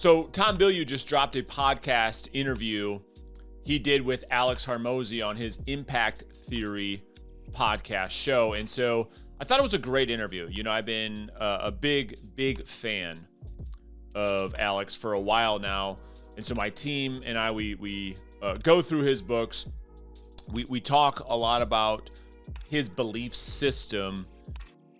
So Tom Bilyeu just dropped a podcast interview he did with Alex Hormozi on his Impact Theory podcast show. And so I thought it was a great interview. You know, I've been a big fan of Alex for a while now. And so my team and I, we go through his books. We talk a lot about his belief system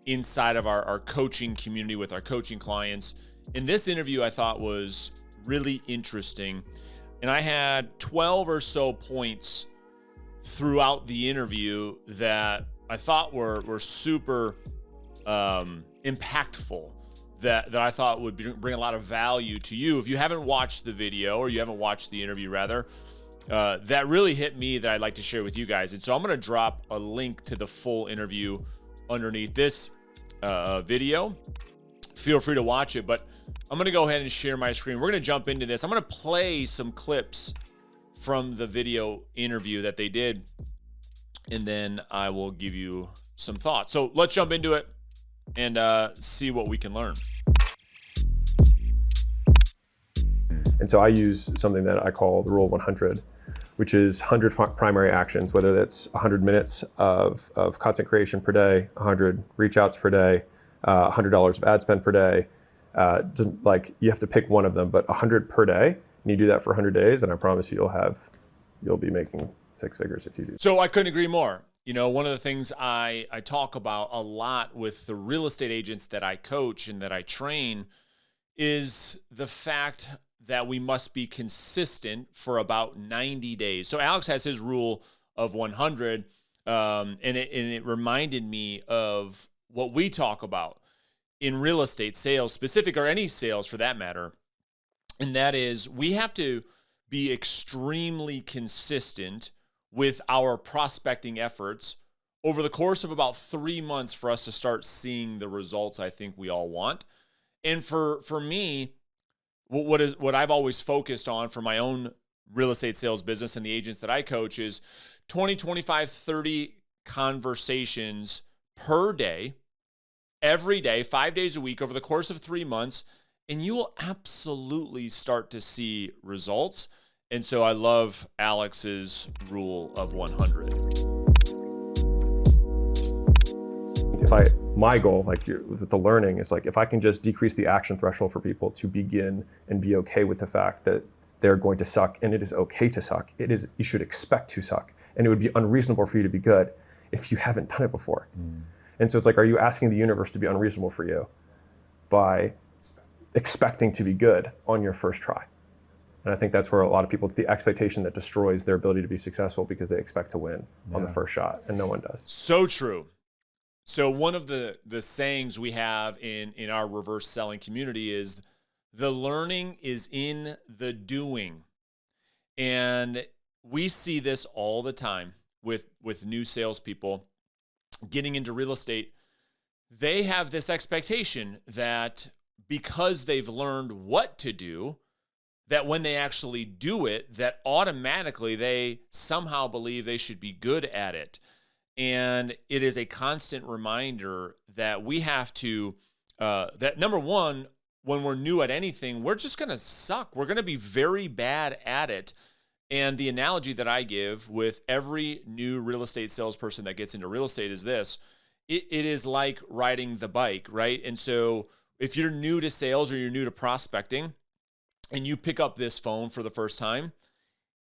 inside of our coaching community with our coaching clients. In this interview, I thought was really interesting. And I had 12 or so points throughout the interview that I thought were super impactful, that I thought would bring a lot of value to you. If you haven't watched the video, or you haven't watched the interview rather, that really hit me, that I'd like to share with you guys. And so I'm going to drop a link to the full interview underneath this video. Feel free to watch it, but I'm going to go ahead and share my screen. We're going to jump into this. I'm going to play some clips from the video interview that they did, and then I will give you some thoughts. So let's jump into it and see what we can learn. And so I use something that I call the Rule of 100, which is 100 primary actions, whether that's 100 minutes of content creation per day, 100 reach outs per day, $100 of ad spend per day. Like, you have to pick one of them, but 100 per day, and you do that for 100 days, and I promise you you'll be making six figures if you do. So I couldn't agree more. You know, one of the things I talk about a lot with the real estate agents that I coach and that I train is the fact that we must be consistent for about 90 days. So Alex has his rule of 100, and it reminded me of what we talk about in real estate sales, specific, or any sales for that matter. And that is, we have to be extremely consistent with our prospecting efforts over the course of about 3 months for us to start seeing the results I think we all want. And for me, what I've always focused on for my own real estate sales business and the agents that I coach is 20, 25, 30 conversations per day, every day, 5 days a week over the course of 3 months, and you will absolutely start to see results. And so I love Alex's rule of 100. My goal, like with the learning, is like, if I can just decrease the action threshold for people to begin and be okay with the fact that they're going to suck, and it is okay to suck. You should expect to suck, and it would be unreasonable for you to be good if you haven't done it before. And so it's like, are you asking the universe to be unreasonable for you by expecting to be good on your first try? And I think that's where a lot of people, it's the expectation that destroys their ability to be successful, because they expect to win on the first shot, and no one does. So true. So one of the sayings we have in our reverse selling community is, the learning is in the doing. And we see this all the time with new salespeople getting into real estate. They have this expectation that because they've learned what to do, that when they actually do it, that automatically they somehow believe they should be good at it. And it is a constant reminder that we have to, that number one, when we're new at anything, we're just going to suck. We're going to be very bad at it. And the analogy that I give with every new real estate salesperson that gets into real estate is this. It is like riding the bike, right? And so if you're new to sales or you're new to prospecting and you pick up this phone for the first time,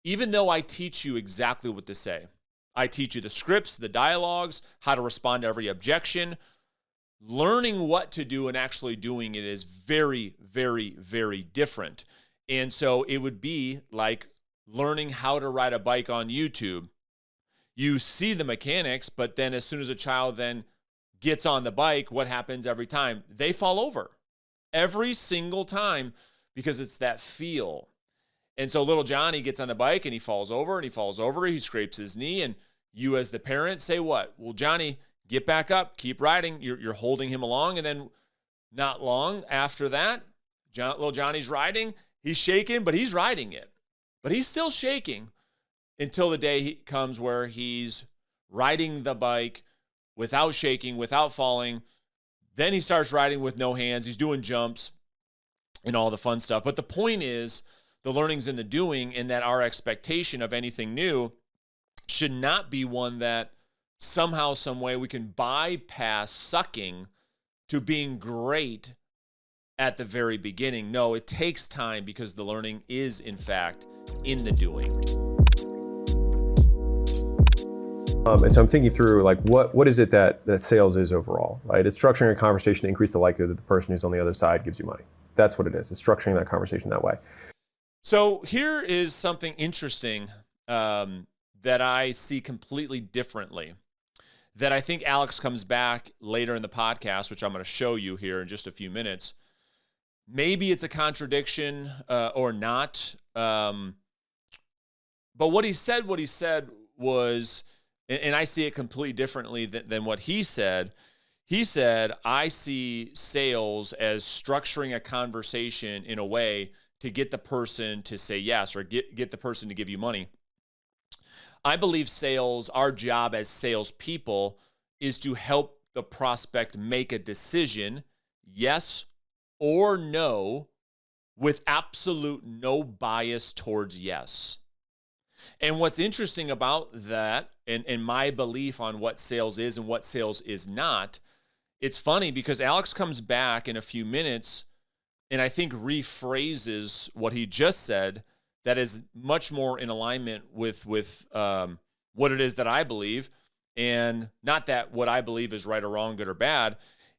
even though I teach you exactly what to say, I teach you the scripts, the dialogues, how to respond to every objection, learning what to do and actually doing it is very, very, very different. And so it would be like learning how to ride a bike on YouTube. You see the mechanics, but then as soon as a child then gets on the bike, what happens every time? They fall over. Every single time, because it's that feel. And so little Johnny gets on the bike and he falls over and he falls over. He scrapes his knee, and you as the parent say what? Well, Johnny, get back up, keep riding. You're holding him along. And then not long after that, little Johnny's riding. He's shaking, but he's riding it. But he's still shaking until the day comes where he's riding the bike without shaking, without falling. Then he starts riding with no hands. He's doing jumps. and all the fun stuff. But the point is, the learning's in the doing, and that our expectation of anything new should not be one that somehow, some way we can bypass sucking to being great at the very beginning. No, it takes time because the learning is, in fact, in the doing. And so I'm thinking through, like, what is it that sales is overall, right? It's structuring a conversation to increase the likelihood that the person who's on the other side gives you money. That's what it is. It's structuring that conversation that way. So here is something interesting that I see completely differently, that I think Alex comes back later in the podcast, which I'm going to show you here in just a few minutes. Maybe it's a contradiction or not. But what he said was, and I see it completely differently than what he said. He said, I see sales as structuring a conversation in a way to get the person to say yes, or get the person to give you money. I believe sales, our job as salespeople, is to help the prospect make a decision, yes or no, with absolute no bias towards yes. And what's interesting about that, and my belief on what sales is and what sales is not, it's funny because Alex comes back in a few minutes and I think rephrases what he just said that is much more in alignment with what it is that I believe. And not that what I believe is right or wrong, good or bad.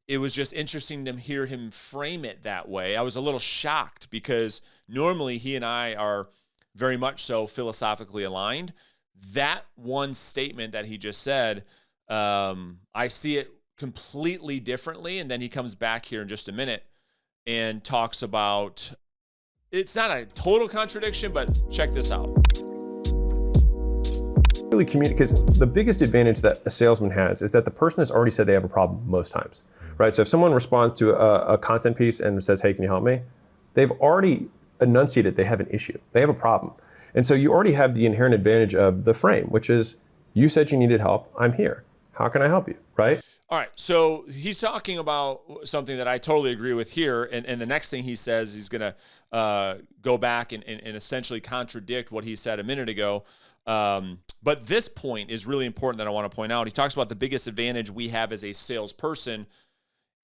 It was just interesting to hear him frame it that way. I was a little shocked because normally he and I are very much so philosophically aligned. That one statement that he just said, I see it completely differently. And then he comes back here in just a minute and talks about, it's not a total contradiction, but check this out. Really communicate, because the biggest advantage that a salesman has is that the person has already said they have a problem most times, right? So if someone responds to a content piece and says, hey, can you help me? They've already enunciated they have an issue. They have a problem. And so you already have the inherent advantage of the frame, which is, you said you needed help, I'm here. How can I help you, right? All right, so he's talking about something that I totally agree with here, and the next thing he says, he's going to go back and essentially contradict what he said a minute ago. But this point is really important that I want to point out. He talks about the biggest advantage we have as a salesperson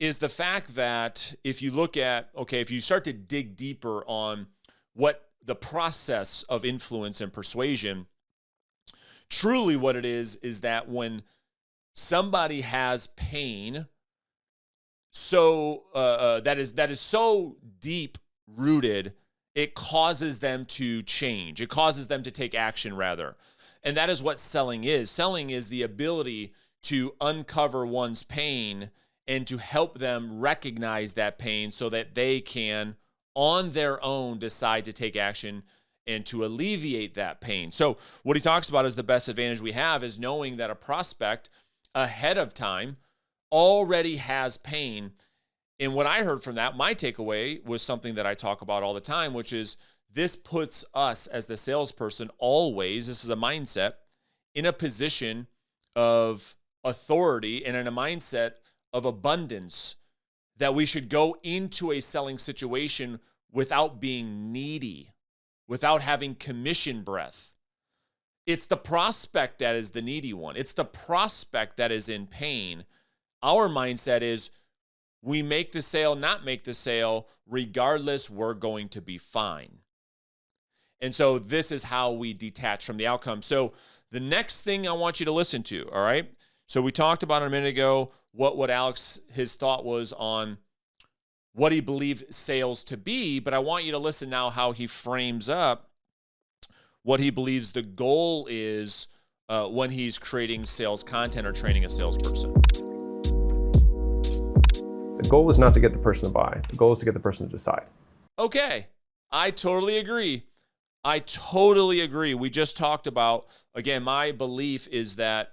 is the fact that if you look at, okay, if you start to dig deeper on what the process of influence and persuasion, truly what it is that when somebody has pain, so that is so deep rooted, it causes them to change. It causes them to take action, rather. And that is what selling is. Selling is the ability to uncover one's pain and to help them recognize that pain so that they can, on their own, decide to take action and to alleviate that pain. So what he talks about is the best advantage we have is knowing that a prospect ahead of time already has pain. And what I heard from that, my takeaway was something that I talk about all the time, which is this puts us as the salesperson always, this is a mindset, in a position of authority and in a mindset of abundance, that we should go into a selling situation without being needy, without having commission breath. It's the prospect that is the needy one. It's the prospect that is in pain. Our mindset is we make the sale, not make the sale, regardless, we're going to be fine. And so this is how we detach from the outcome. So the next thing I want you to listen to, all right? So we talked about a minute ago what Alex, his thought was on what he believed sales to be, but I want you to listen now how he frames up what he believes the goal is when he's creating sales content or training a salesperson. The goal is not to get the person to buy. The goal is to get the person to decide. Okay, I totally agree. I totally agree. We just talked about, again, my belief is that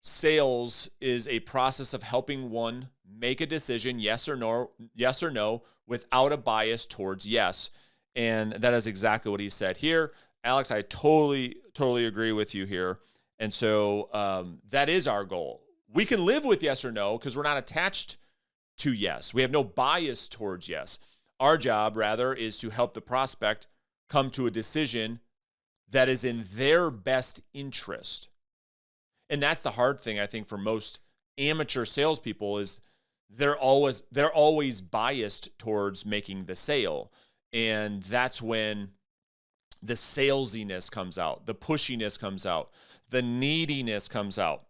sales is a process of helping one make a decision, yes or no, without a bias towards yes. And that is exactly what he said here. Alex, I totally agree with you here. And so that is our goal. We can live with yes or no because we're not attached to yes. We have no bias towards yes. Our job, rather, is to help the prospect come to a decision that is in their best interest. And that's the hard thing, I think, for most amateur salespeople is they're always biased towards making the sale. And that's when the salesiness comes out, the pushiness comes out, the neediness comes out.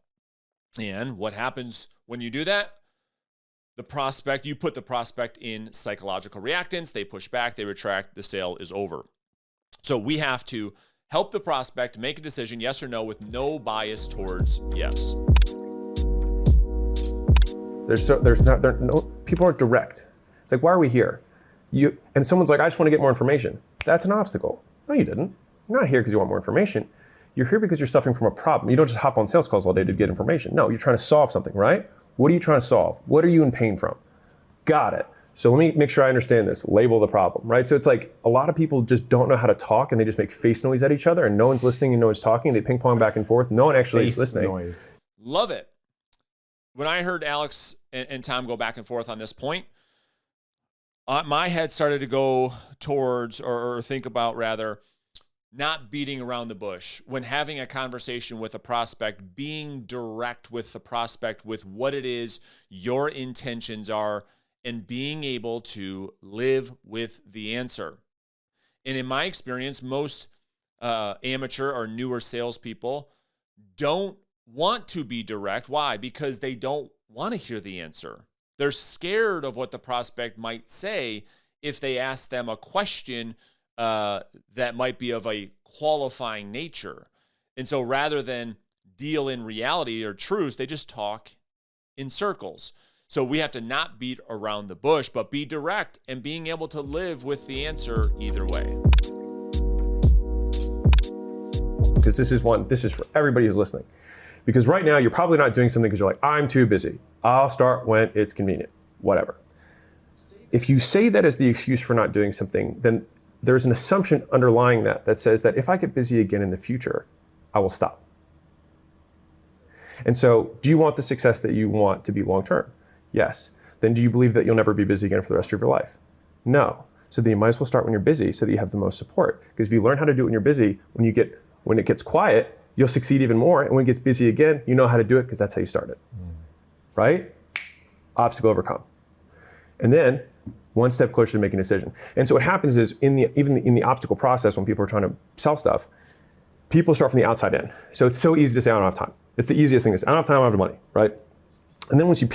And what happens when you do that? You put the prospect in psychological reactance, they push back, they retract, the sale is over. So we have to help the prospect make a decision, yes or no, with no bias towards yes. People aren't direct. It's like, why are we here? And someone's like, I just want to get more information. That's an obstacle. No, you didn't. You're not here because you want more information. You're here because you're suffering from a problem. You don't just hop on sales calls all day to get information. No, you're trying to solve something, right? What are you trying to solve? What are you in pain from? Got it. So let me make sure I understand this. Label the problem, right? So it's like a lot of people just don't know how to talk and they just make face noise at each other and no one's listening and no one's talking. They ping pong back and forth. No one actually is listening. Noise. Love it. When I heard Alex and Tom go back and forth on this point, my head started to go towards, or think about rather, not beating around the bush. When having a conversation with a prospect, being direct with the prospect with what it is your intentions are, and being able to live with the answer. And in my experience, most amateur or newer salespeople don't want to be direct. Why? Because they don't want to hear the answer. They're scared of what the prospect might say if they ask them a question that might be of a qualifying nature. And so rather than deal in reality or truth, they just talk in circles. So we have to not beat around the bush, but be direct and being able to live with the answer either way. Because this is for everybody who's listening. Because right now you're probably not doing something because you're like, I'm too busy. I'll start when it's convenient, whatever. If you say that as the excuse for not doing something, then there's an assumption underlying that says that if I get busy again in the future, I will stop. And so do you want the success that you want to be long-term? Yes. Then do you believe that you'll never be busy again for the rest of your life? No. So then you might as well start when you're busy so that you have the most support. Because if you learn how to do it when you're busy, when it gets quiet, you'll succeed even more. And when it gets busy again, you know how to do it because that's how you started. Right? Obstacle overcome. And then one step closer to making a decision. And so what happens is even in the obstacle process, when people are trying to sell stuff, people start from the outside in. So it's so easy to say, I don't have time. It's the easiest thing to say, I don't have time, I don't have the money, right? And then once you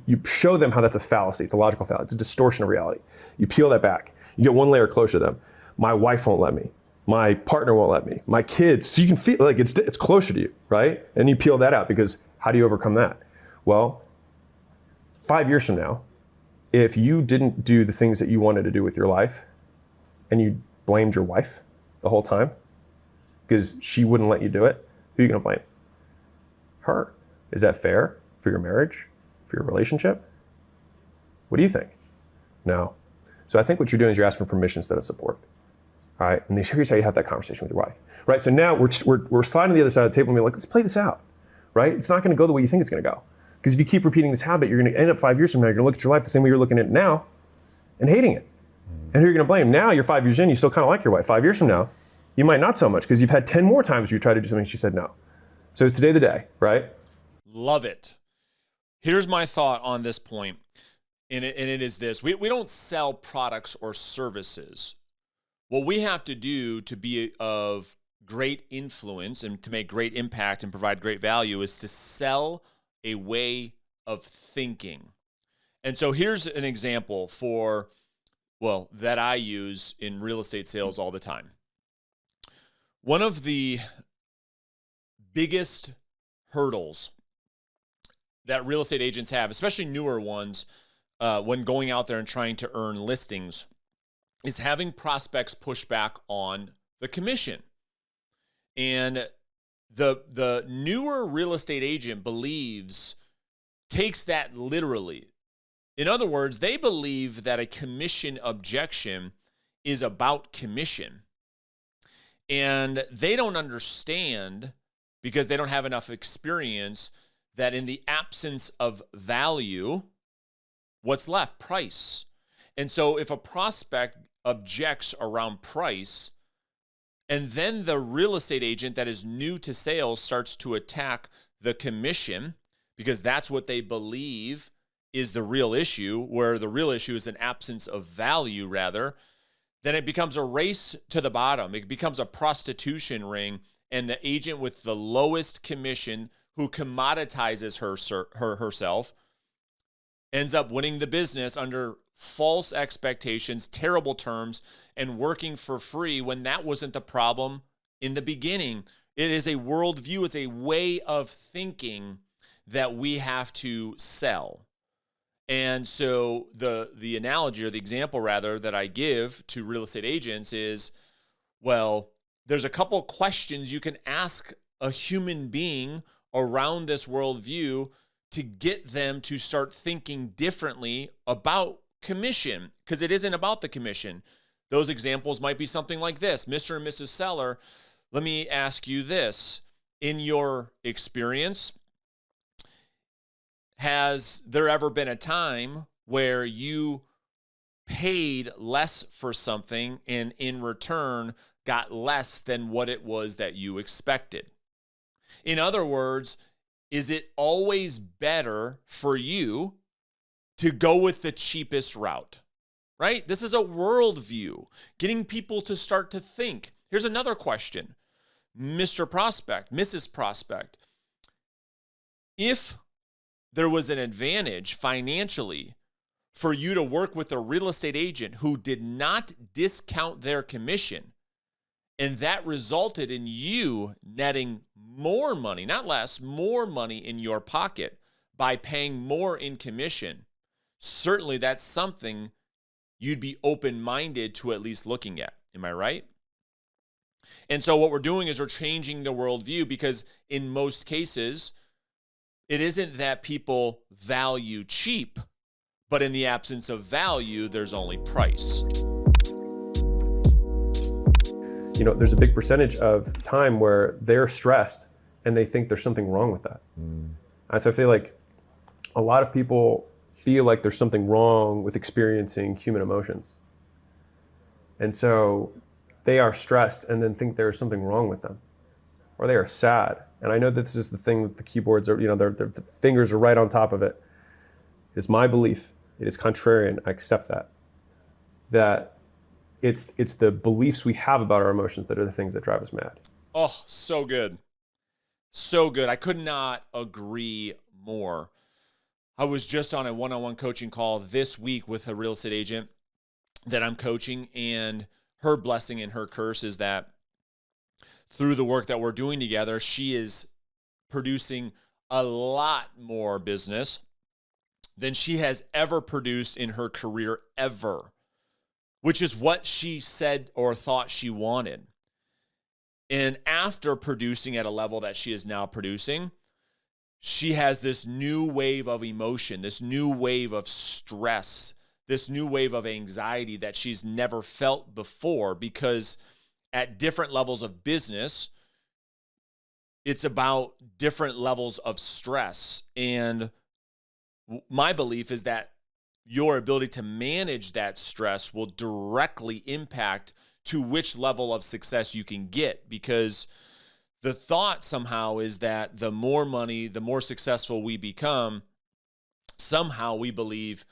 you show them how that's a fallacy, it's a logical fallacy, it's a distortion of reality. You peel that back, you get one layer closer to them. My wife won't let me. My partner won't let me. My kids. So you can feel like it's closer to you, right? And you peel that out because how do you overcome that? Well, 5 years from now, if you didn't do the things that you wanted to do with your life and you blamed your wife the whole time because she wouldn't let you do it, who are you going to blame? Her. Is that fair for your marriage, for your relationship? What do you think? No. So I think what you're doing is you're asking for permission instead of support. All right, and here's how you have that conversation with your wife. Right, so now we're sliding to the other side of the table and we're like, let's play this out. Right, it's not going to go the way you think it's going to go. Because if you keep repeating this habit, you're going to end up 5 years from now, you're going to look at your life the same way you're looking at it now and hating it. And who are you going to blame? Now you're 5 years in, you still kind of like your wife. 5 years from now, you might not so much because you've had 10 more times you tried to do something and she said no. So it's today the day, right? Love it. Here's my thought on this point, and it is this. We don't sell products or services. What we have to do to be of great influence and to make great impact and provide great value is to sell a way of thinking. And so here's an example that I use in real estate sales all the time. One of the biggest hurdles that real estate agents have, especially newer ones, when going out there and trying to earn listings, is having prospects push back on the commission. And the newer real estate agent takes that literally. In other words, they believe that a commission objection is about commission. And they don't understand, because they don't have enough experience, that in the absence of value, what's left? Price. And so if a prospect objects around price, and then the real estate agent that is new to sales starts to attack the commission, because that's what they believe is the real issue, where the real issue is an absence of value rather, then it becomes a race to the bottom. It becomes a prostitution ring, and the agent with the lowest commission, who commoditizes herself, ends up winning the business under false expectations, terrible terms, and working for free when that wasn't the problem in the beginning. It is a worldview, it's a way of thinking that we have to sell. And so the analogy, or the example rather, that I give to real estate agents is, well, there's a couple questions you can ask a human being around this worldview to get them to start thinking differently about commission, because it isn't about the commission. Those examples might be something like this. Mr. and Mrs. Seller, let me ask you this. In your experience, has there ever been a time where you paid less for something and in return got less than what it was that you expected? In other words, is it always better for you to go with the cheapest route, right? This is a worldview, getting people to start to think. Here's another question. Mr. Prospect, Mrs. Prospect, if there was an advantage financially for you to work with a real estate agent who did not discount their commission, and that resulted in you netting more money, not less, more money in your pocket by paying more in commission, certainly that's something you'd be open-minded to at least looking at. Am I right? And so what we're doing is we're changing the worldview, because in most cases, it isn't that people value cheap, but in the absence of value, there's only price. You know, there's a big percentage of time where they're stressed and they think there's something wrong with that. And so I feel like a lot of people feel like there's something wrong with experiencing human emotions. And so they are stressed and then think there's something wrong with them, or they are sad. And I know that this is the thing with the keyboards, are, you know, the fingers are right on top of it. It's my belief. It is contrarian. I accept that it's the beliefs we have about our emotions that are the things that drive us mad. Oh, so good. So good. I could not agree more. I was just on a one-on-one coaching call this week with a real estate agent that I'm coaching, and her blessing and her curse is that through the work that we're doing together, she is producing a lot more business than she has ever produced in her career ever, which is what she said or thought she wanted. And after producing at a level that she is now producing, she has this new wave of emotion, this new wave of stress, this new wave of anxiety that she's never felt before, because at different levels of business, it's about different levels of stress. And my belief is that your ability to manage that stress will directly impact to which level of success you can get, because the thought somehow is that the more money, the more successful we become, somehow we believe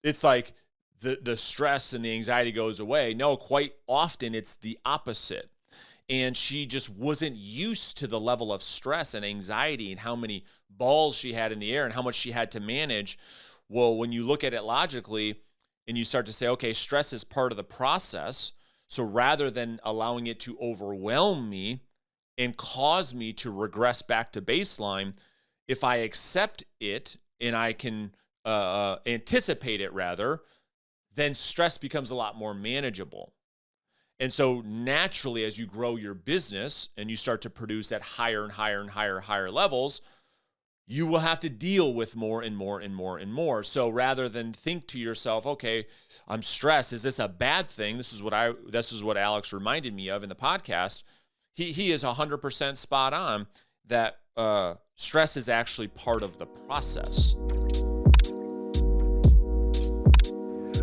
it's like the stress and the anxiety goes away. No, quite often it's the opposite. And she just wasn't used to the level of stress and anxiety and how many balls she had in the air and how much she had to manage. Well, when you look at it logically and you start to say, okay, stress is part of the process. So rather than allowing it to overwhelm me and cause me to regress back to baseline, if I accept it and I can anticipate it rather, then stress becomes a lot more manageable. And so naturally, as you grow your business and you start to produce at higher and higher and higher levels, you will have to deal with more and more and more and more. So rather than think to yourself, okay, I'm stressed, is this a bad thing? This is what Alex reminded me of in the podcast. He is 100% spot on that stress is actually part of the process.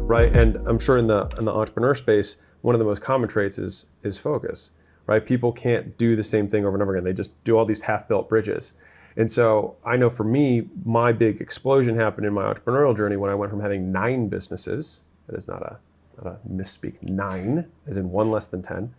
right? And I'm sure in the entrepreneur space, one of the most common traits is focus, right? People can't do the same thing over and over again. They just do all these half-built bridges. And so I know for me, my big explosion happened in my entrepreneurial journey when I went from having 9 businesses, that is not a misspeak, 9, as in 1 less than 10,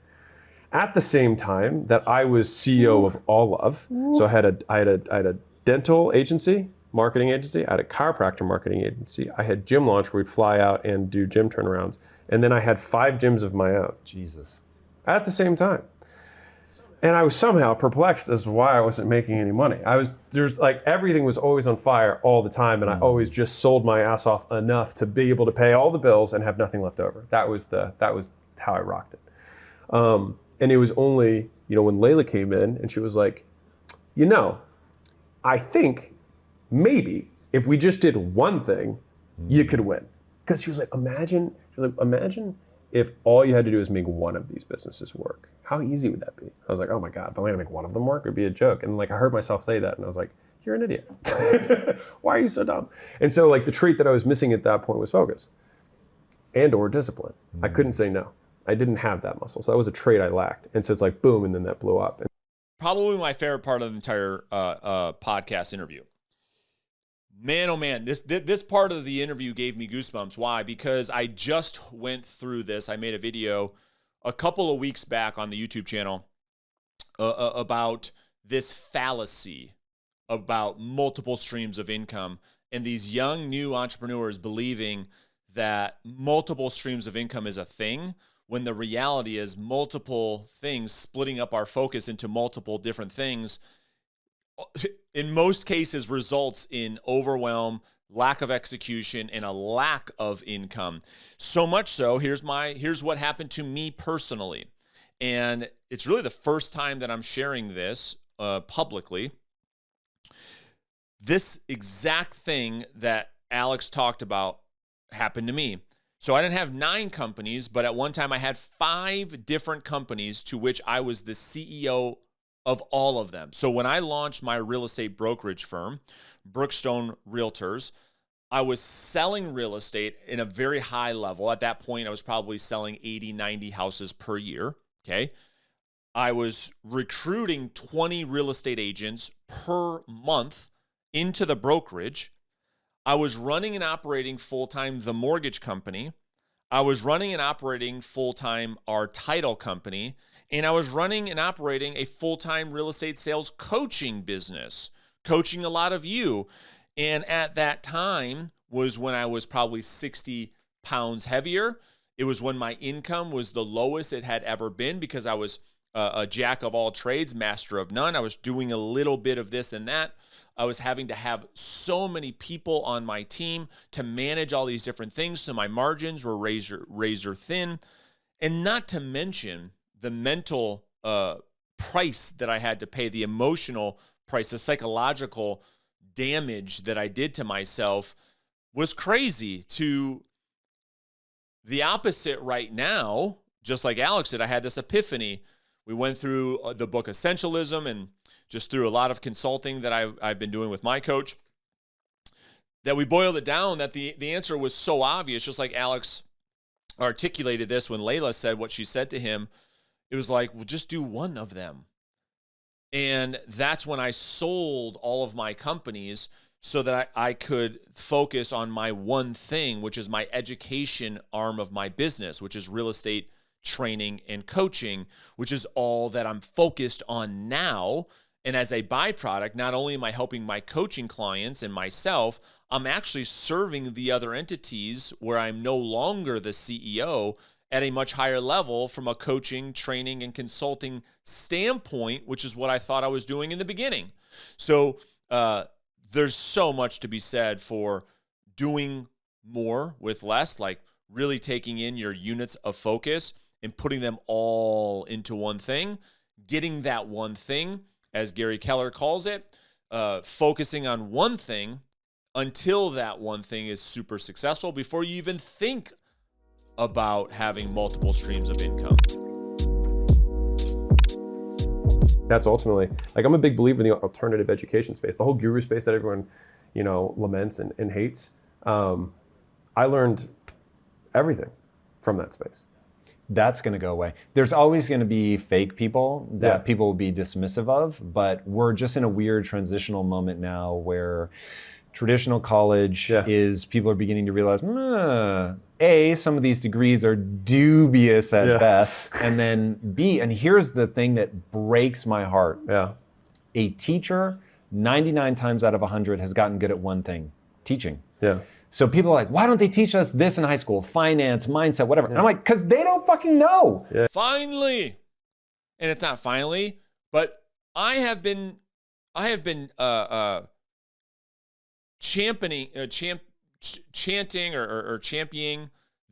at the same time that I was CEO of all of. So I had a dental agency, marketing agency, I had a chiropractor marketing agency, I had gym launch where we'd fly out and do gym turnarounds, and then I had 5 gyms of my own. Jesus. At the same time. And I was somehow perplexed as to why I wasn't making any money. There's like everything was always on fire all the time, and I always just sold my ass off enough to be able to pay all the bills and have nothing left over. That was how I rocked it. And it was only, when Layla came in and she was like, I think maybe if we just did one thing, you could win. Because she was like, imagine if all you had to do is make one of these businesses work. How easy would that be? I was like, oh my God, if I only had to make one of them work, it'd be a joke. And I heard myself say that and I was like, you're an idiot. Why are you so dumb? And so the trait that I was missing at that point was focus or discipline. I couldn't say no. I didn't have that muscle. So that was a trait I lacked. And so it's like, boom, and then that blew up. Probably my favorite part of the entire podcast interview. Man, oh man, this part of the interview gave me goosebumps. Why? Because I just went through this. I made a video a couple of weeks back on the YouTube channel about this fallacy about multiple streams of income and these young new entrepreneurs believing that multiple streams of income is a thing, when the reality is multiple things splitting up our focus into multiple different things in most cases results in overwhelm, lack of execution, and a lack of income. So much so, here's what happened to me personally. And it's really the first time that I'm sharing this publicly. This exact thing that Alex talked about happened to me. So I didn't have 9 companies, but at one time I had 5 different companies to which I was the CEO of all of them. So when I launched my real estate brokerage firm, Brookstone Realtors, I was selling real estate in a very high level. At that point, I was probably selling 80, 90 houses per year, okay? I was recruiting 20 real estate agents per month into the brokerage. I was running and operating full-time the mortgage company. I was running and operating full-time our title company. And I was running and operating a full-time real estate sales coaching business, coaching a lot of you. And at that time was when I was probably 60 pounds heavier. It was when my income was the lowest it had ever been because I was a jack of all trades, master of none. I was doing a little bit of this and that. I was having to have so many people on my team to manage all these different things. So my margins were razor thin. And not to mention the mental price that I had to pay, the emotional price, the psychological damage that I did to myself was crazy. To the opposite right now, just like Alex did, I had this epiphany. We went through the book Essentialism and just through a lot of consulting that I've been doing with my coach, that we boiled it down, that the answer was so obvious, just like Alex articulated this when Layla said what she said to him. It was like, well, just do one of them. And that's when I sold all of my companies so that I could focus on my one thing, which is my education arm of my business, which is real estate training and coaching, which is all that I'm focused on now. And as a byproduct, not only am I helping my coaching clients and myself, I'm actually serving the other entities where I'm no longer the CEO at a much higher level from a coaching, training, and consulting standpoint, which is what I thought I was doing in the beginning. So there's so much to be said for doing more with less, like really taking in your units of focus and putting them all into one thing, getting that one thing, as Gary Keller calls it, focusing on one thing until that one thing is super successful before you even think about having multiple streams of income. That's ultimately, I'm a big believer in the alternative education space, the whole guru space that everyone, laments and hates. I learned everything from that space. That's going to go away. There's always going to be fake people that people will be dismissive of, but we're just in a weird transitional moment now where traditional college is, people are beginning to realize, A, some of these degrees are dubious at best, and then B, and here's the thing that breaks my heart. A teacher, 99 times out of 100 has gotten good at one thing, teaching. So people are like, why don't they teach us this in high school? Finance, mindset, whatever. And I'm like, because they don't fucking know. Finally. And it's not finally, but I have been championing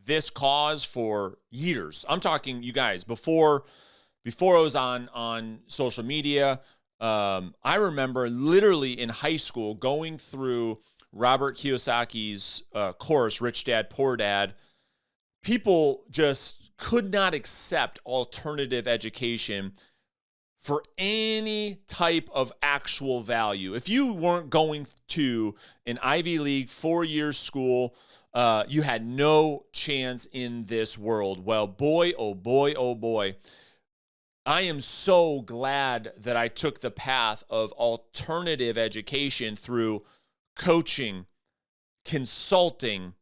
this cause for years. I'm talking, you guys, before I was on social media. I remember literally in high school going through Robert Kiyosaki's course, Rich Dad, Poor Dad. People just could not accept alternative education for any type of actual value. If you weren't going to an Ivy League 4-year school, you had no chance in this world. Well, boy, oh boy, oh boy. I am so glad that I took the path of alternative education through coaching, consulting,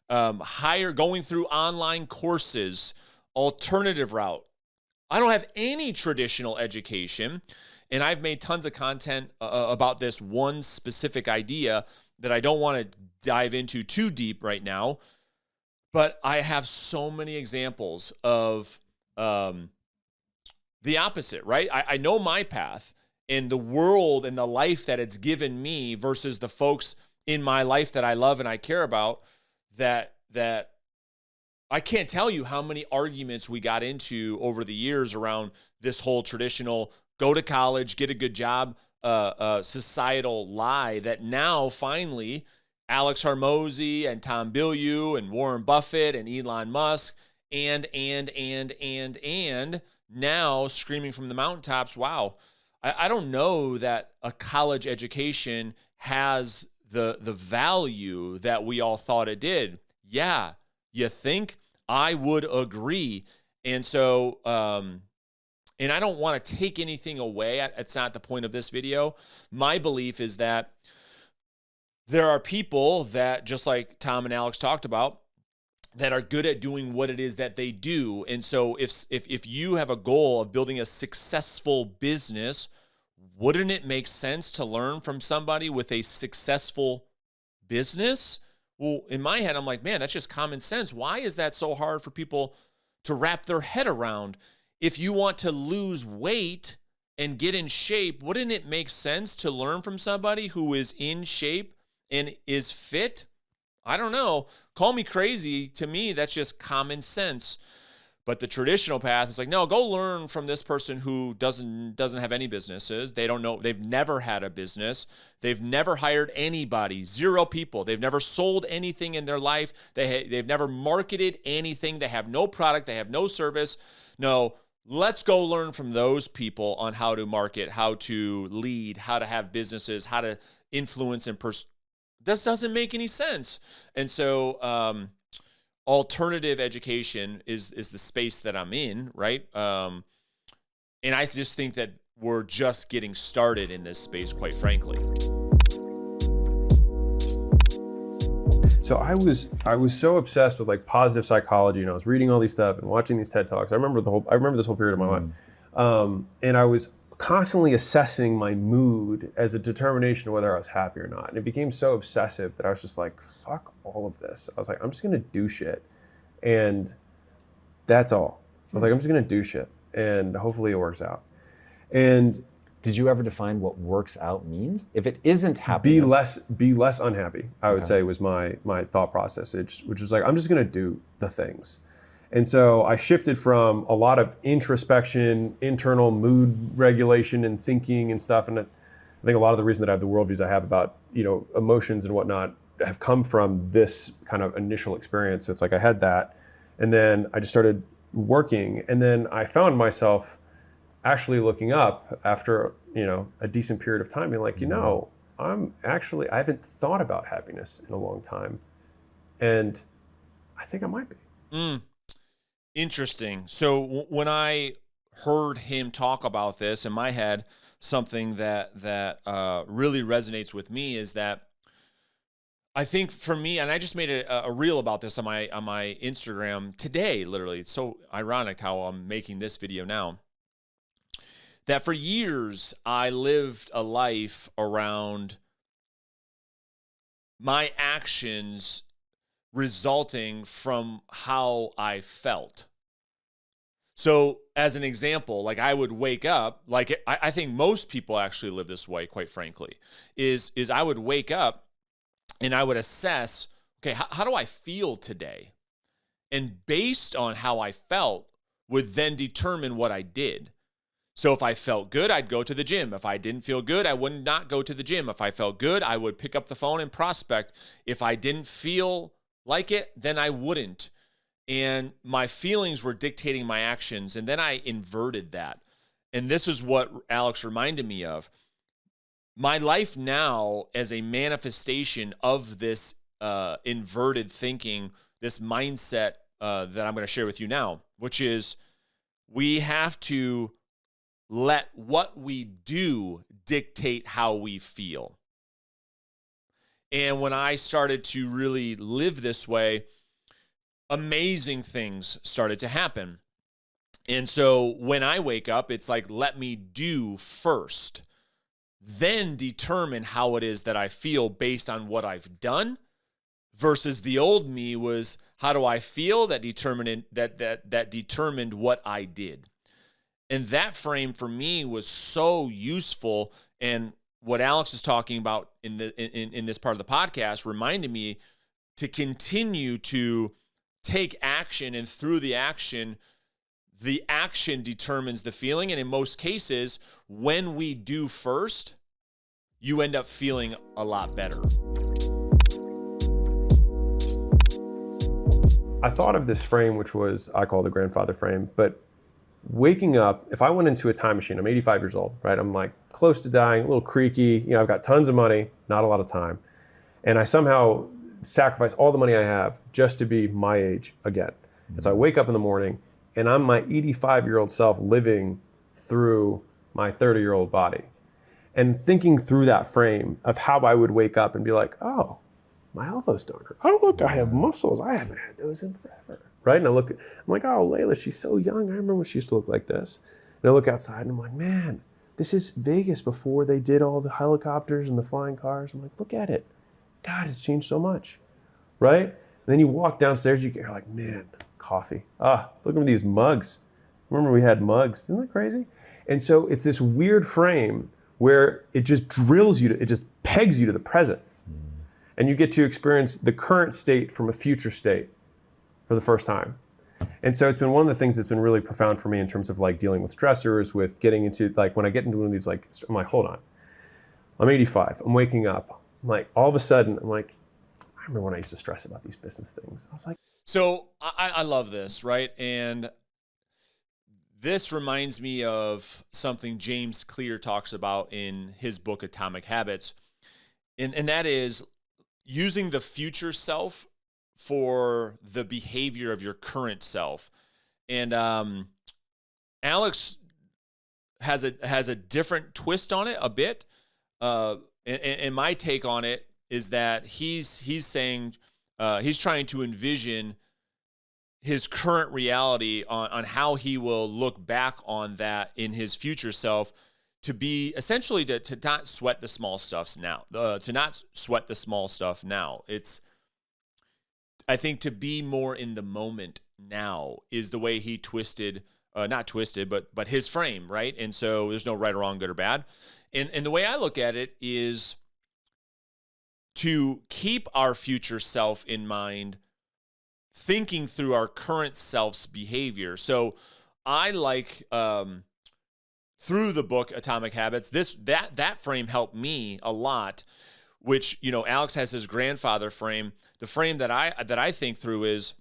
going through online courses, alternative route. I don't have any traditional education, and I've made tons of content about this one specific idea that I don't want to dive into too deep right now, but I have so many examples of the opposite, right? I know my path and the world and the life that it's given me versus the folks in my life that I love and I care about, that I can't tell you how many arguments we got into over the years around this whole traditional go to college, get a good job, societal lie that now finally Alex Hormozi and Tom Bilyeu and Warren Buffett and Elon Musk and now screaming from the mountaintops, wow, I don't know that a college education has the value that we all thought it did. Yeah, you think? I would agree. And so, and I don't want to take anything away. It's not the point of this video. My belief is that there are people that, just like Tom and Alex talked about, that are good at doing what it is that they do. And so if you have a goal of building a successful business, wouldn't it make sense to learn from somebody with a successful business? Well, in my head, I'm like, man, that's just common sense. Why is that so hard for people to wrap their head around? If you want to lose weight and get in shape, wouldn't it make sense to learn from somebody who is in shape and is fit? I don't know. Call me crazy. To me, that's just common sense. But the traditional path is like, no, go learn from this person who doesn't have any businesses. They don't know. They've never had a business. They've never hired anybody. 0 people. They've never sold anything in their life. They've never marketed anything. They have no product. They have no service. No, let's go learn from those people on how to market, how to lead, how to have businesses, how to influence and This doesn't make any sense. And so, alternative education is the space that I'm in, right? And I just think that we're just getting started in this space, quite frankly. So I was so obsessed with like positive psychology, and I was reading all these stuff and watching these TED Talks. I remember this whole period of my life, and I was constantly assessing my mood as a determination of whether I was happy or not. And it became so obsessive that I was just like, fuck all of this. I was like, I'm just gonna do shit. And that's all. I was like, I'm just gonna do shit. And hopefully it works out. And did you ever define what works out means? If it isn't happiness. Be less unhappy, I would say was my thought process, which was like, I'm just gonna do the things. And so I shifted from a lot of introspection, internal mood regulation and thinking and stuff. And I think a lot of the reason that I have the worldviews I have about, emotions and whatnot have come from this kind of initial experience. So it's like I had that, and then I just started working. And then I found myself actually looking up after, a decent period of time being like, I haven't thought about happiness in a long time. And I think I might be. Mm, interesting. So when I heard him talk about this in my head, something that really resonates with me is that I think for me, and I just made a reel about this on my Instagram today, literally. It's so ironic how I'm making this video now. That for years, I lived a life around my actions resulting from how I felt. So as an example, like I would wake up, like I think most people actually live this way, quite frankly, is I would wake up and I would assess, okay, how do I feel today? And based on how I felt would then determine what I did. So if I felt good, I'd go to the gym. If I didn't feel good, I would not go to the gym. If I felt good, I would pick up the phone and prospect. If I didn't feel like it, then I wouldn't. And my feelings were dictating my actions. And then I inverted that. And this is what Alex reminded me of. My life now as a manifestation of this inverted thinking, this mindset that I'm going to share with you now, which is we have to let what we do dictate how we feel. And when I started to really live this way, amazing things started to happen. And so when I wake up, it's like, let me do first, then determine how it is that I feel based on what I've done, versus the old me was, how do I feel? That determined what I did. And that frame for me was so useful. And what Alex is talking about in this part of the podcast reminded me to continue to take action. And through the action determines the feeling. And in most cases, when we do first, you end up feeling a lot better. I thought of this frame, which was, I call the grandfather frame, but waking up, if I went into a time machine, I'm 85 years old, right? I'm like close to dying, a little creaky, I've got tons of money, not a lot of time. And I somehow sacrifice all the money I have just to be my age again. And so I wake up in the morning and I'm my 85-year-old self living through my 30-year-old body. And thinking through that frame of how I would wake up and be like, oh, my elbows don't hurt. Oh, look, I have muscles. I haven't had those in forever. Right? And I'm like, oh, Layla, she's so young. I remember when she used to look like this. And I look outside and I'm like, man, this is Vegas before they did all the helicopters and the flying cars. I'm like, look at it. God, it's changed so much. Right? And then you walk downstairs, you're like, man, coffee. Look at these mugs. Remember we had mugs. Isn't that crazy? And so it's this weird frame where it just drills you, it just pegs you to the present. And you get to experience the current state from a future state for the first time. And so it's been one of the things that's been really profound for me in terms of like dealing with stressors, with getting into like, when I get into one of these, like, I'm like, hold on, I'm 85, I'm waking up. I'm like, all of a sudden, I'm like, I remember when I used to stress about these business things. I was like, so I love this, right? And this reminds me of something James Clear talks about in his book, Atomic Habits. And that is using the future self for the behavior of your current self. And Alex has a different twist on it a bit. And my take on it is that he's saying he's trying to envision his current reality on how he will look back on that in his future self, to be essentially to not sweat the small stuffs now, to not sweat the small stuff now. It's, I think, to be more in the moment now is the way he not twisted, but his frame, right? And so there's no right or wrong, good or bad. And the way I look at it is to keep our future self in mind, thinking through our current self's behavior. So I like, through the book Atomic Habits, that frame helped me a lot, which, Alex has his grandfather frame. The frame that I think through is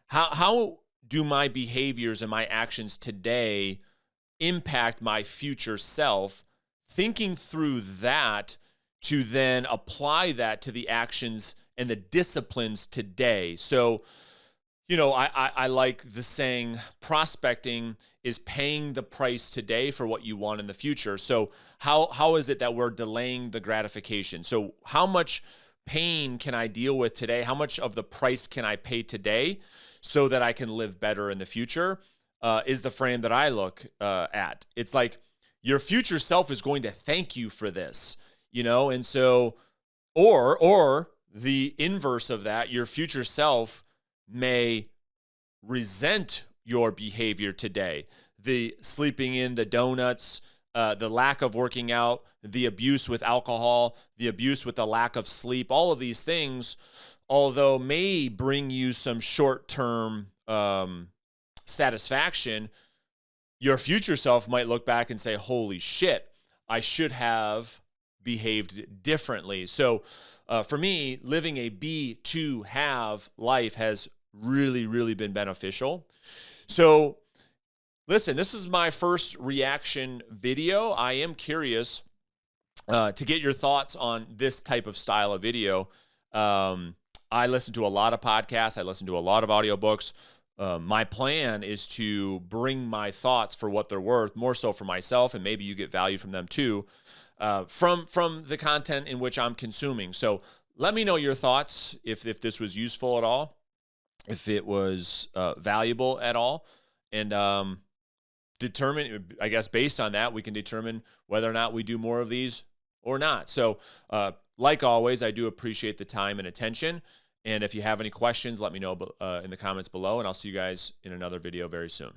how do my behaviors and my actions today impact my future self, thinking through that to then apply that to the actions and the disciplines today. So, I like the saying, prospecting is paying the price today for what you want in the future. So how is it that we're delaying the gratification? So how much pain can I deal with today? How much of the price can I pay today so that I can live better in the future? Is the frame that I look at. It's like your future self is going to thank you for this, and so, or the inverse of that, your future self may resent your behavior today. The sleeping in, the donuts, the lack of working out, the abuse with alcohol, the abuse with the lack of sleep, all of these things, although may bring you some short-term satisfaction, your future self might look back and say, holy shit, I should have behaved differently. So for me, living a be to have life has really, really been beneficial. So listen, this is my first reaction video. I am curious to get your thoughts on this type of style of video. I listen to a lot of podcasts. I listen to a lot of audiobooks. My plan is to bring my thoughts for what they're worth, more so for myself, and maybe you get value from them too, from the content in which I'm consuming. So let me know your thoughts, if this was useful at all, if it was valuable at all, and determine, I guess based on that, we can determine whether or not we do more of these or not. So like always, I do appreciate the time and attention. And if you have any questions, let me know in the comments below, and I'll see you guys in another video very soon.